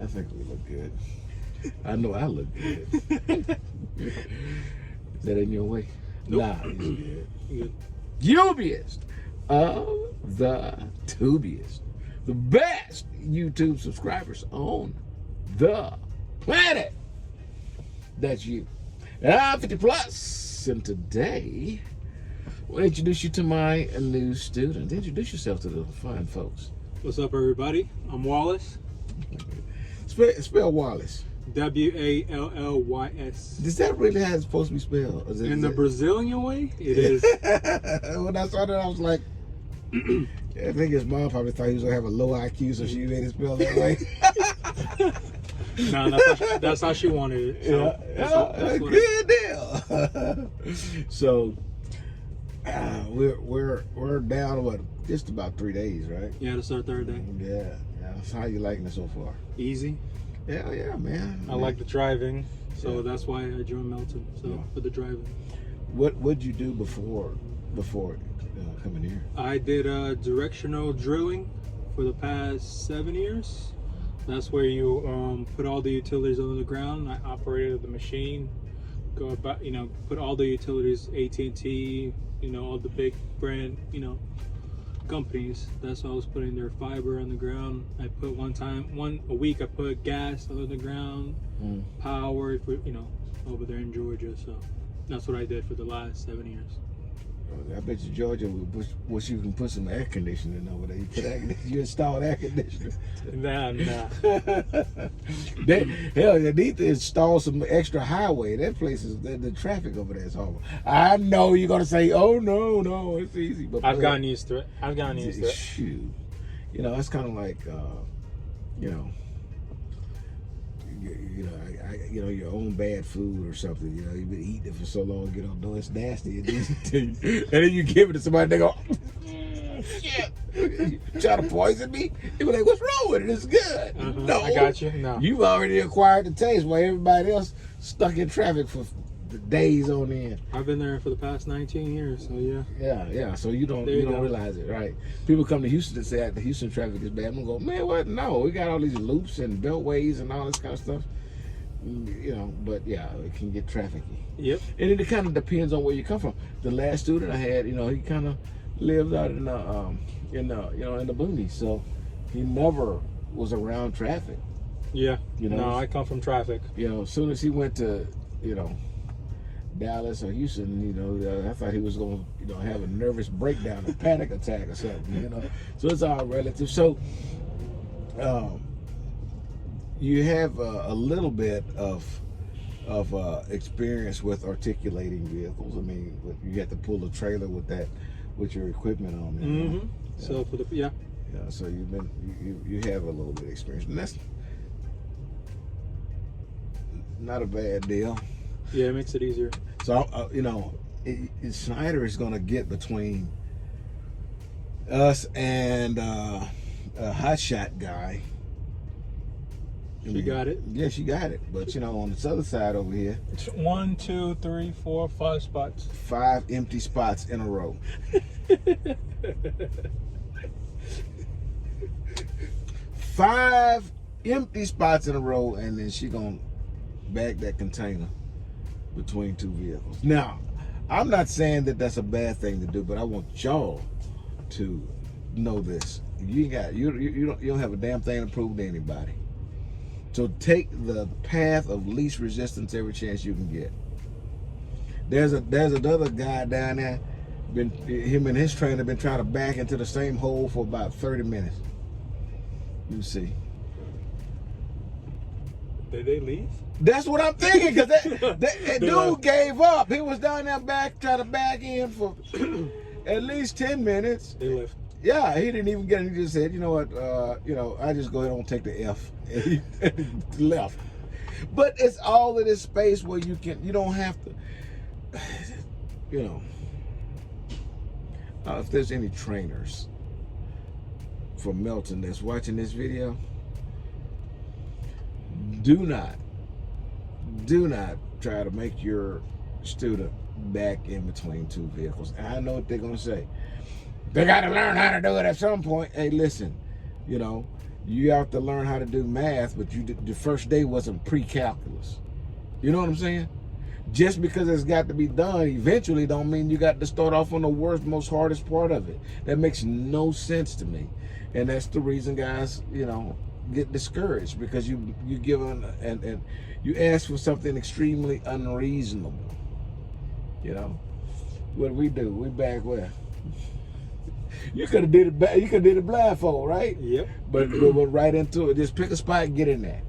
think we look good. I know I look good. Is that in your way? Nope. Nah, it's good. Good. Dubiest of the tubiest. The best YouTube subscribers on the planet. That's you. And I'm 50 plus. And today, we'll introduce you to my new student. Introduce yourself to the fine folks. What's up, everybody? I'm Wallace. Spell Wallace. Wallys. Does that really how it's supposed to be spelled? In the Brazilian way, it is. When I saw that, I was like, I think his mom probably thought he was gonna have a low IQ, so she made it spell that way. No, that's how she wanted it. So that's good deal. So we're down what, just about 3 days, right? Yeah, that's our third day. Yeah. So how you liking it so far? Easy. Yeah, man. I like the driving, so that's why I joined Melton. So for the driving. What'd you do before coming here? I did directional drilling for the past 7 years. That's where you put all the utilities under the ground. I operated the machine, go about, put all the utilities, AT&T, all the big brand, companies. That's why I was putting their fiber on the ground. I put a week I put gas under the ground, power, over there in Georgia. So that's what I did for the last 7 years. I bet you Georgia wish you can put some air conditioning over there. You installed air conditioning. Nah. Hell, you need to install some extra highway. That place is the traffic over there is horrible. I know you're gonna say, "Oh no, it's easy." But I've gotten used to it. Shoot, it's kind of like, your own bad food or something. You've been eating it for so long, you don't know it's nasty. It's easy to you. And then you give it to somebody, they go, shit, you try to poison me? They be like, what's wrong with it? It's good. No, I got you. No, you've already acquired the taste while everybody else stuck in traffic for days on end. I've been there for the past 19 years, so yeah. Yeah. So you don't realize it, right? People come to Houston and say the Houston traffic is bad. I'm gonna go, man, what? No, we got all these loops and beltways and all this kind of stuff. But yeah, it can get trafficy. Yep. And it kind of depends on where you come from. The last student I had, he kind of lived out in the boonies, so he never was around traffic. Yeah. No, I come from traffic. As soon as he went to, Dallas or Houston, I thought he was going to, have a nervous breakdown, a panic attack or something, So it's all relative. So, you have a little bit of experience with articulating vehicles. I mean, you have to pull a trailer with your equipment on there. Mm-hmm. So so you have a little bit of experience, and that's not a bad deal. Yeah, it makes it easier. So Snyder is going to get between us and a hotshot guy. She got it. Yeah, she got it. But on this other side over here, 1, 2, 3, 4, 5 spots. 5 empty spots in a row. 5 empty spots in a row, and then she gonna bag that container between 2 vehicles. Now, I'm not saying that that's a bad thing to do, but I want y'all to know this. You don't have a damn thing to prove to anybody. So take the path of least resistance every chance you can get. There's another guy down there, him and his trainer been trying to back into the same hole for about 30 minutes. You see. Did they leave? That's what I'm thinking, because that dude gave up. He was down there trying to back in for at least 10 minutes. They left. Yeah, he didn't even get it. He just said, you know what, I just go ahead and take the F. And he left. But it's all in this space where you don't have to, if there's any trainers from Melton that's watching this video, do not try to make your student back in between 2 vehicles. And I know what they're going to say. They got to learn how to do it at some point. Hey, listen, You have to learn how to do math, but the first day wasn't pre-calculus. You know what I'm saying? Just because it's got to be done eventually don't mean you got to start off on the worst, most hardest part of it. That makes no sense to me. And that's the reason guys, get discouraged, because you give and you ask for something extremely unreasonable. What do? We back where? You could have did it. You could have did it blindfold, right? Yep. But we went right into it. Just pick a spot and get in there.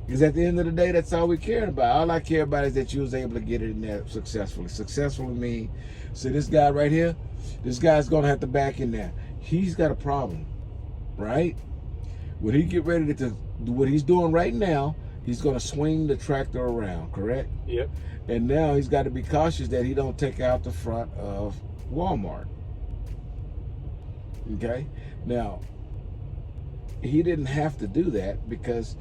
Because at the end of the day, that's all we care about. All I care about is that you was able to get it in there successfully. Successfully mean, so this guy right here, this guy's gonna have to back in there. He's got a problem, right? When he get ready to do what he's doing right now, he's gonna swing the tractor around, correct? Yep. And now he's got to be cautious that he don't take out the front of Walmart. Okay? Now, he didn't have to do that, because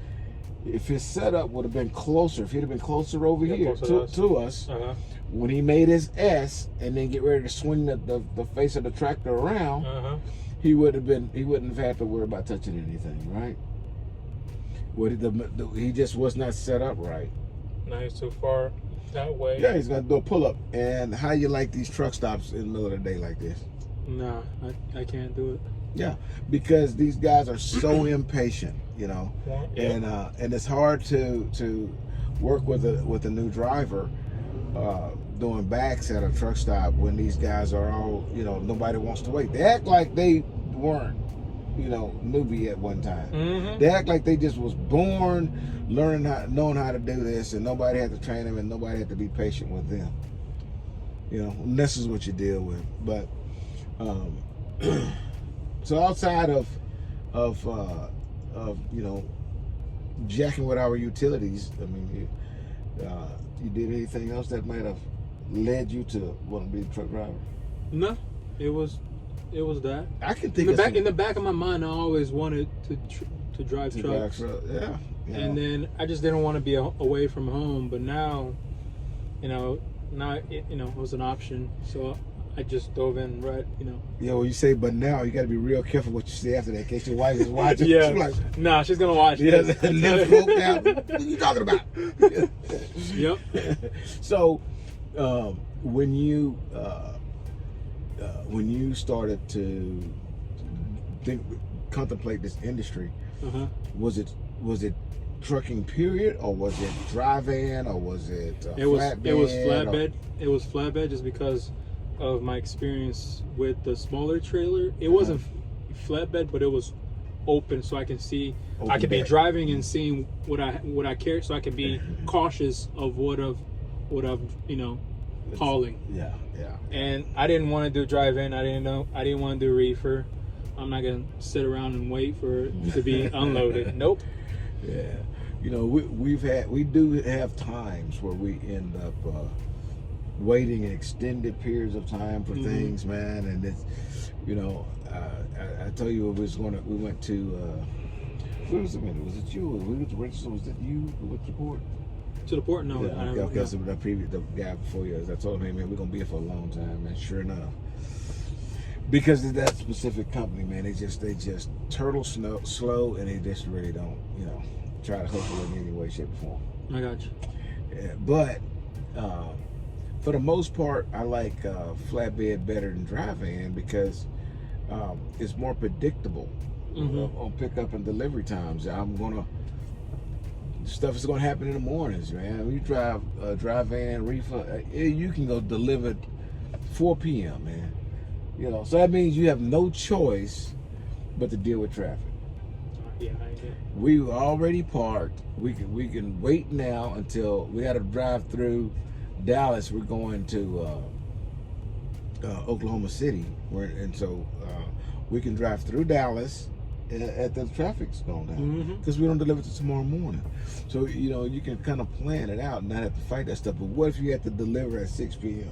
if his setup would have been closer, if he'd have been closer over here to us, when he made his S and then get ready to swing the face of the tractor around, he wouldn't have had to worry about touching anything, right? He just was not set up right. Now he's too far that way. Yeah, he's gonna do a pull up. And how you like these truck stops in the middle of the day like this? Nah, I can't do it. Yeah, because these guys are so impatient, Yeah. and it's hard to work with a new driver doing backs at a truck stop when these guys are all, nobody wants to wait. They act like they weren't, newbie at one time. They act like they just was born knowing how to do this, and nobody had to train them, and nobody had to be patient with them. And this is what you deal with. But so outside of jacking with our utilities, I mean, you did anything else that might have led you to want to be a truck driver? No, it was that. I can think in the back of my mind, I always wanted to drive trucks. Yeah. And then I just didn't want to be away from home. But now, it was an option. So I just dove in right. Yeah, well, you say, but now you got to be real careful what you say after that, in case your wife is watching. Yeah. She's like, nah, she's gonna watch. Yeah, left broke down. What are you talking about? Yep. So, when you started to contemplate this industry, was it trucking period, or was it dry van, or was it flatbed? It was flatbed. It was flatbed just because of my experience with the smaller trailer. It wasn't flatbed, but it was open, so I can see. I could be driving and seeing what I carry, so I can be cautious of what I'm hauling. Yeah. And I didn't want to do drive-in. I didn't want to do reefer. I'm not gonna sit around and wait for it to be unloaded. Nope. Yeah. We do have times where we end up waiting extended periods of time for things, man, and it's, I tell you, we went to where was it? Was it you? We went to register. Was it you? We went to port. To the port? No. Yeah, okay. So the guy before you, I told him, hey man, we're gonna be here for a long time, man. Sure enough, because of that specific company, man, they just turtle slow, and they just really don't, try to hustle in any way, shape, or form. I got you. Yeah, but for the most part, I like flatbed better than dry van, because it's more predictable on pickup and delivery times. Stuff is gonna happen in the mornings, man. When you drive dry van, reefer, you can go delivered 4 p.m., man. So that means you have no choice but to deal with traffic. Yeah, I did. We were already parked. We can wait now until we got to drive through Dallas. We're going to Oklahoma City, and so we can drive through Dallas at the traffic's going down, because we don't deliver till tomorrow morning. So you can kind of plan it out and not have to fight that stuff. But what if you have to deliver at 6 p.m.?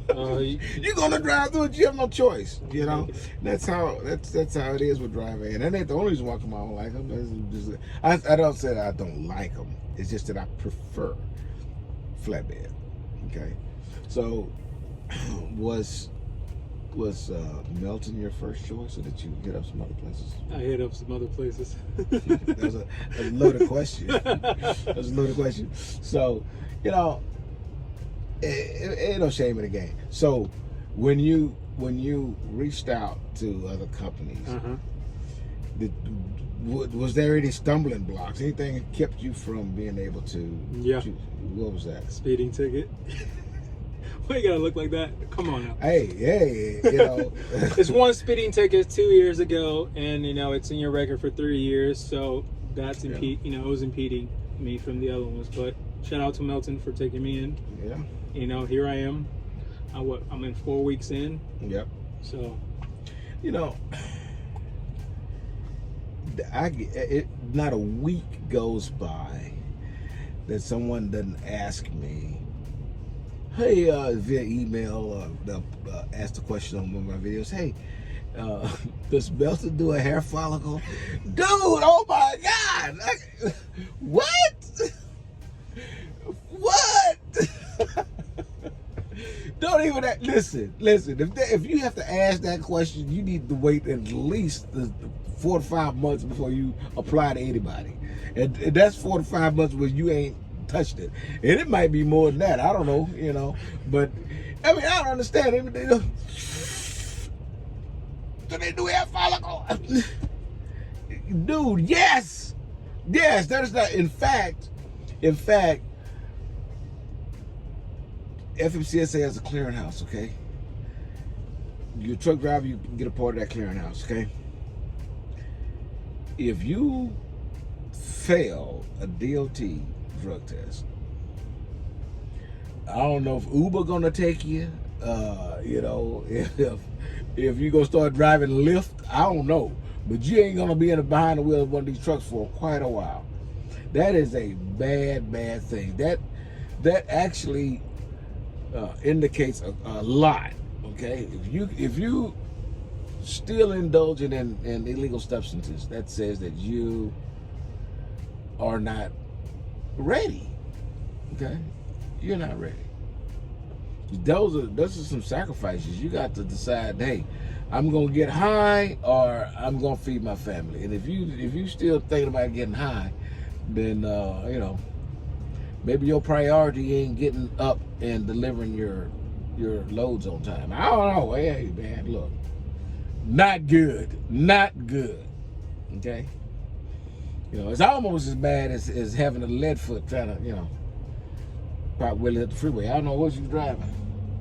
You're gonna drive through it. You have no choice. That's how it is with driving. And that ain't the only reason why I don't like them. I don't say that I don't like them. It's just that I prefer flatbed. Okay, so was Was Melton your first choice, or did you hit up some other places? I hit up some other places. That was a loaded question. That was a loaded question. So, you know, ain't no shame in the game. So, when you reached out to other companies, was there any stumbling blocks? Anything that kept you from being able to? Yeah. What was that? Speeding ticket. Why you gotta look like that? Come on now. Hey, you know. It's one speeding ticket 2 years ago, and you know it's in your record for 3 years, so that's it was impeding me from the other ones. But shout out to Melton for taking me in. Yeah. You know, here I am. I'm in 4 weeks in. Yep. So, you know, not a week goes by that someone doesn't ask me, hey, via email, they'll ask the question on one of my videos, hey, does Melton do a hair follicle? Dude, oh my God! What? What? Don't even listen. If you have to ask that question, you need to wait at least 4 to 5 months before you apply to anybody, and that's 4 to 5 months where you ain't touched it, and it might be more than that. I don't know, you know. But I mean, I don't understand it. Do they do hair follicle? Dude, yes. There's that. In fact, FMCSA has a clearinghouse. Okay, you're a truck driver, you can get a part of that clearinghouse. Okay, if you fail a DOT drug test, I don't know if Uber gonna take you. You know, if you gonna start driving Lyft, I don't know, but you ain't gonna be behind the wheel of one of these trucks for quite a while. That is a bad thing. That actually indicates a lot. Okay, if you still indulging in illegal substances, that says that you are not ready. Okay, you're not ready. Those are some sacrifices. You got to decide, hey, I'm gonna get high or I'm gonna feed my family. And if you still thinking about getting high, then you know, maybe your priority ain't getting up and delivering your loads on time. I don't know. Hey man, look, not good. Okay. You know, it's almost as bad as having a lead foot trying to, you know, pop wheelie up the freeway. I don't know what you driving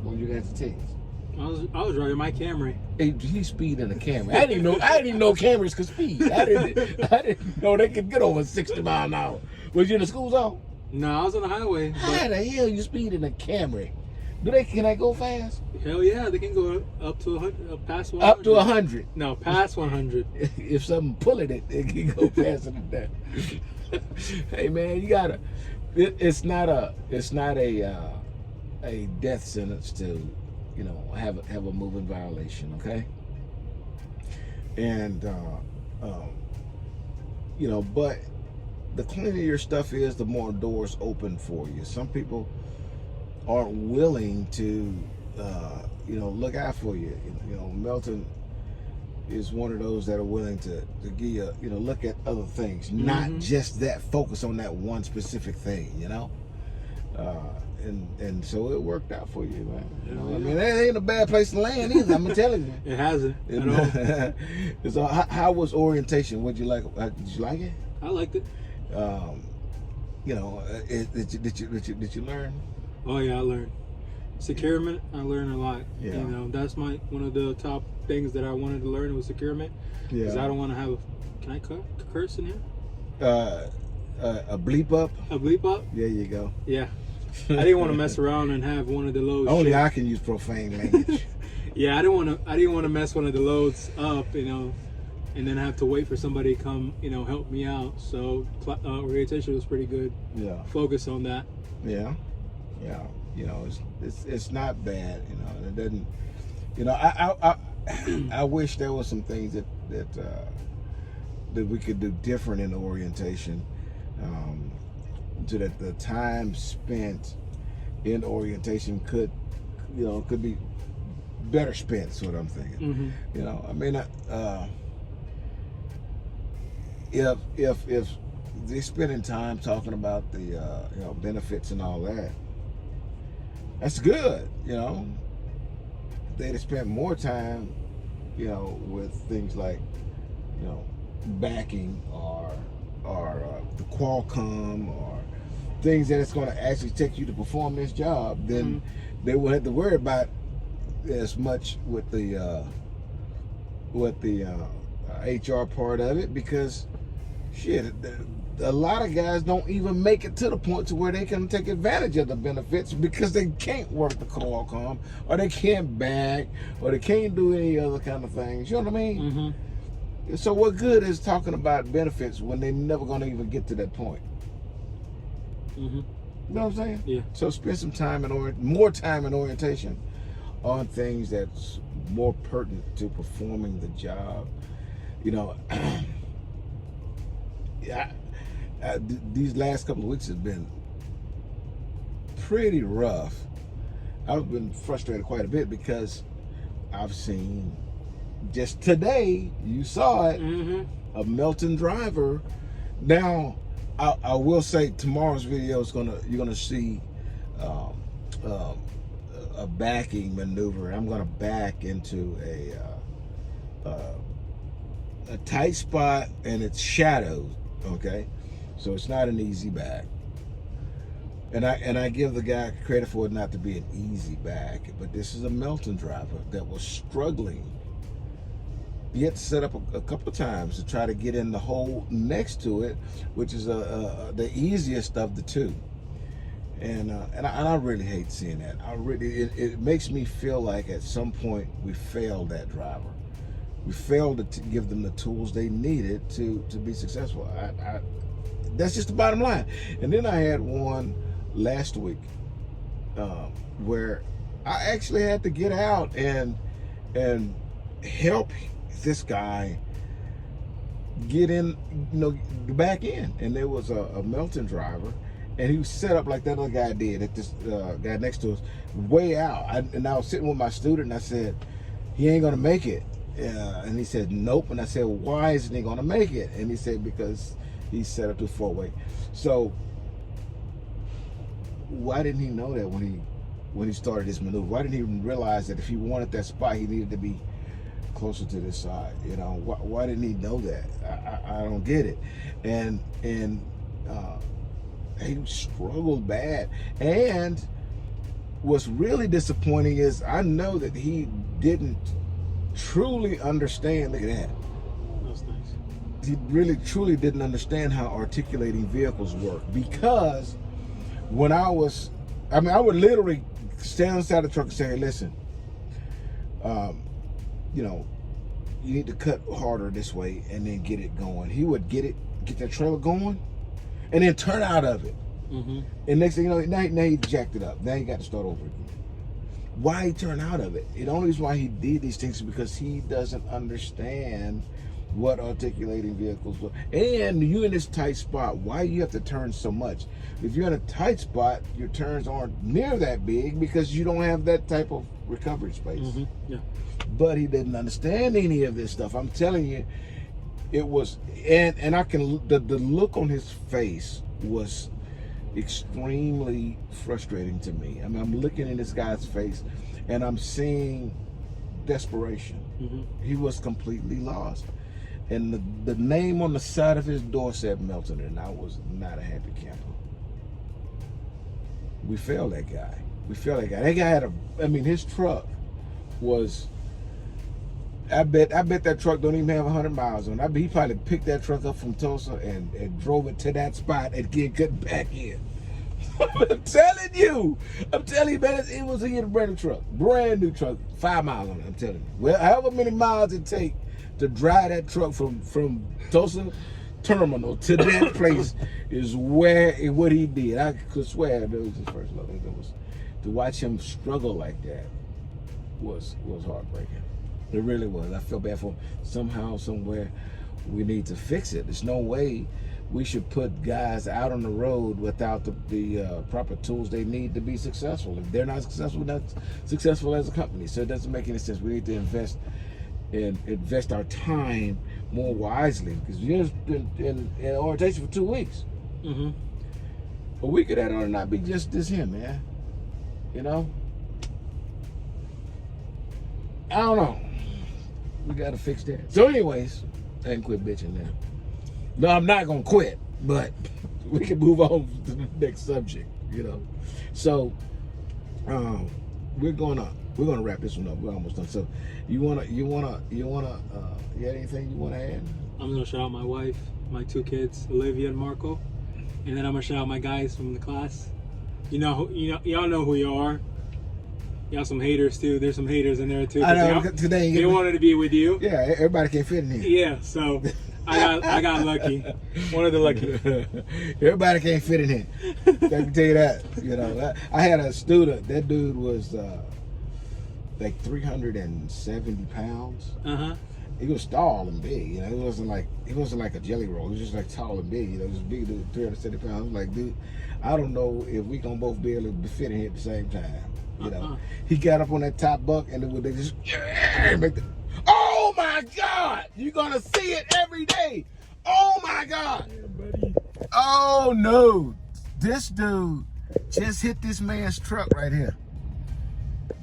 when you got the tickets. I was driving my Camry. He speeding a Camry. I didn't even know Camrys could speed. I didn't know they could get over 60 miles an hour. Was you in the school zone? No, I was on the highway. How the hell you speeding a Camry? Can I go fast? Hell yeah, they can go up to 100, past 100. Up to 100. No, past 100. If something pulling it, they can go faster than that. Hey man, you gotta. It's not a death sentence to, you know, have a moving violation. Okay. And you know, but the cleaner your stuff is, the more doors open for you. Some people aren't willing to, you know, look out for you. You know, Melton is one of those that are willing to give you, you know, look at other things, not just that, focus on that one specific thing, you know. And so it worked out for you, man. You know, I mean, that ain't a bad place to land either. I'm telling you. It hasn't at all. So how was orientation? What'd you like? Did you like it? I liked it. You know, did you learn? Oh yeah, I learned. Securement, I learned a lot. Yeah. You know, that's one of the top things that I wanted to learn was securement. Because I don't want to have can I curse in here? A bleep up? A bleep up? There you go. Yeah. I didn't want to mess around and have one of the loads. Only I can use profane language. Yeah, I didn't want to mess one of the loads up, you know, and then have to wait for somebody to come, you know, help me out. So orientation was pretty good. Yeah. Focus on that. Yeah. You know, it's not bad. You know, it doesn't. You know, I wish there was some things that we could do different in the orientation. So that the time spent in orientation could be better spent. Is what I'm thinking. You know, I mean, if they're spending time talking about the you know, benefits and all that, that's good. You know, they'd have spent more time, you know, with things like, you know, backing or the Qualcomm or things that it's going to actually take you to perform this job, then they won't have to worry about as much with the HR part of it, because shit, a lot of guys don't even make it to the point to where they can take advantage of the benefits because they can't work the Qualcomm, or they can't back, or they can't do any other kind of things. You know what I mean? So what good is talking about benefits when they're never going to even get to that point? You know what I'm saying? Yeah. So spend some time more time in orientation on things that's more pertinent to performing the job. You know, yeah. These last couple of weeks have been pretty rough. I've been frustrated quite a bit because I've seen, just today, you saw it, a Melton driver. Now, I will say tomorrow's video is you're gonna see a backing maneuver. I'm gonna back into a tight spot, and it's shadowed. Okay, so it's not an easy back, and I give the guy credit for it not to be an easy back, but this is a Melton driver that was struggling. He had to set up a couple of times to try to get in the hole next to it, which is the easiest of the two. And I really hate seeing that. It makes me feel like at some point we failed that driver. We failed to give them the tools they needed to be successful. That's just the bottom line. And then I had one last week where I actually had to get out and help this guy get in, you know, back in. And there was a Melton driver, and he was set up like that other guy did, at this guy next to us, way out. And I was sitting with my student, and I said, he ain't gonna make it. And he said, nope. And I said, well, why isn't he gonna make it? And he said, because he's set up to 4-way. So why didn't he know that when he started this maneuver? Why didn't he realize that if he wanted that spot, he needed to be closer to this side? You know, why didn't he know that? I don't get it. And he struggled bad. And what's really disappointing is I know that he didn't truly understand. Look at that. That's nice. He really truly didn't understand how articulating vehicles work, because when I would literally stand inside the truck and say, hey, listen, you know, you need to cut harder this way and then get it going. He would get that trailer going and then turn out of it. And next thing you know, now he jacked it up. Now he got to start over again. Why he turned out of it? The only reason why he did these things is because he doesn't understand what articulating vehicles were. And you in this tight spot, why you have to turn so much? If you're in a tight spot, your turns aren't near that big because you don't have that type of recovery space. Yeah. But he didn't understand any of this stuff. I'm telling you, it was, and I can, the look on his face was extremely frustrating to me. I mean, I'm looking in this guy's face and I'm seeing desperation. He was completely lost. And the name on the side of his door said Melton, and I was not a happy camper. We failed that guy. That guy had his truck was, I bet that truck don't even have 100 miles on it. He probably picked that truck up from Tulsa and drove it to that spot and couldn't back in. I'm telling you, man, it was a brand new truck, 5 miles on it. I'm telling you. Well, however many miles it take to drive that truck from Tulsa terminal to that place is what he did. I could swear that was his first love. To watch him struggle like that was heartbreaking. It really was. I feel bad for him. Somehow, somewhere, we need to fix it. There's no way we should put guys out on the road without the proper tools they need to be successful. If they're not successful as a company. So it doesn't make any sense. We need to invest our time more wisely, because you're in orientation for 2 weeks. Mm-hmm. A week of that ought to not be just this here, man. You know? I don't know. We got to fix that. So anyways, I can quit bitching now. No, I'm not going to quit, but we can move on to the next subject, you know? So, we're gonna wrap this one up. We're almost done. So, you had anything you wanna add? I'm gonna shout out my wife, my 2 kids, Olivia and Marco, and then I'm gonna shout out my guys from the class. Y'all know who you are. Y'all some haters too. There's some haters in there too. I know. Today they wanted to be with you. Yeah, everybody can't fit in here. Yeah, so I got lucky. One of the lucky. Everybody can't fit in here. I can tell you that. You know, I had a student. That dude was like 370 pounds. He was tall and big. You know, he wasn't like a jelly roll. He was just like tall and big. You know, just big dude, 370 pounds. I was like, dude, I don't know if we gonna both be able to fit in here at the same time. You know, he got up on that top bunk and they just make the. Oh my God! You're gonna see it every day. Oh my God! Yeah, buddy. Oh no! This dude just hit this man's truck right here.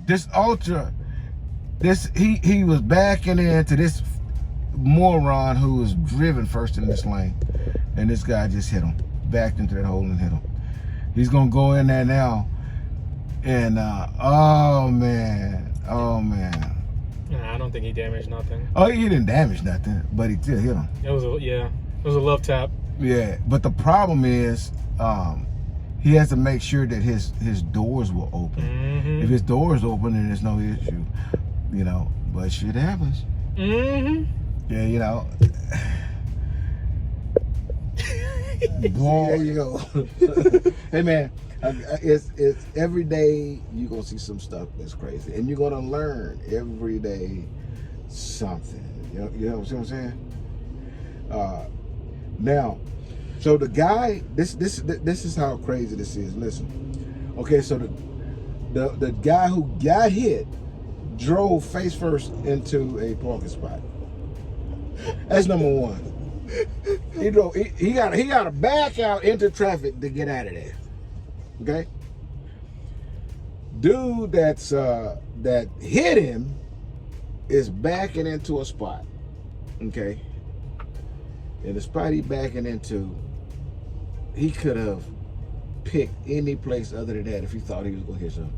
This Ultra. He was backing into this moron who was driven first in this lane, and this guy just hit him. Backed into that hole and hit him. He's gonna go in there now, and oh man. Nah, I don't think he damaged nothing. Oh, he didn't damage nothing, but he still hit him. It was a love tap. Yeah, but the problem is, he has to make sure that his doors will open. Mm-hmm. If his doors open, then there's no issue, you know. But shit happens. Mm-hmm. Yeah, you know. Boy, you know. Hey man, it's every day you gonna see some stuff that's crazy, and you're gonna learn every day something. You know what I'm saying? Now, so the guy, this is how crazy this is. Listen, okay, so the guy who got hit drove face first into a parking spot. That's number one. He drove. He got to back out into traffic to get out of there. Okay. Dude that hit him is backing into a spot. Okay. And the spot he backing into, he could have picked any place other than that if he thought he was gonna hit something.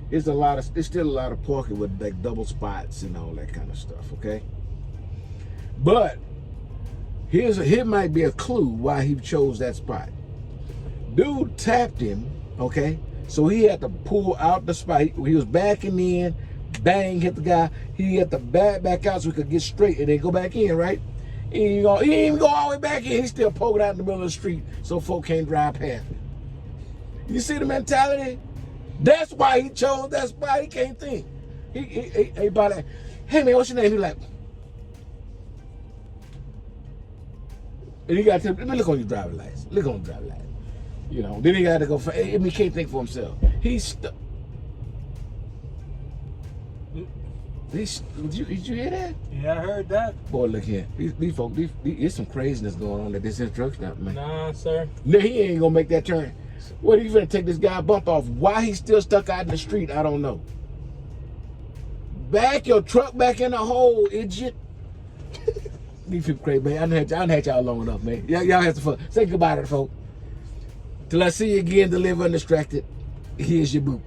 There's still a lot of parking with like double spots and all that kind of stuff. Okay. But here might be a clue why he chose that spot. Dude tapped him, okay? So he had to pull out the spot. He was backing in, bang, hit the guy. He had to back out so he could get straight and then go back in, right? He didn't even go all the way back in. He's still poking out in the middle of the street so folk can't drive past him. You see the mentality? That's why he chose that spot. He can't think. He bought that. Hey man, what's your name? He like, and he got to let me look on your driver's license. Look on your driver's license. You know, then he got to go for. He can't think for himself. He's stuck. Did you hear that? Yeah, I heard that. Boy, look here. These folks, there's some craziness going on at this instruction stop, man. Nah, sir. No, he ain't gonna make that turn. What, you finna take this guy bump off? Why he's still stuck out in the street, I don't know. Back your truck back in the hole, idiot. These people crazy, man. I done had y'all long enough, man. Y'all have to fun. Say goodbye to the folk. Till I see you again to live undistracted. Here's your boop.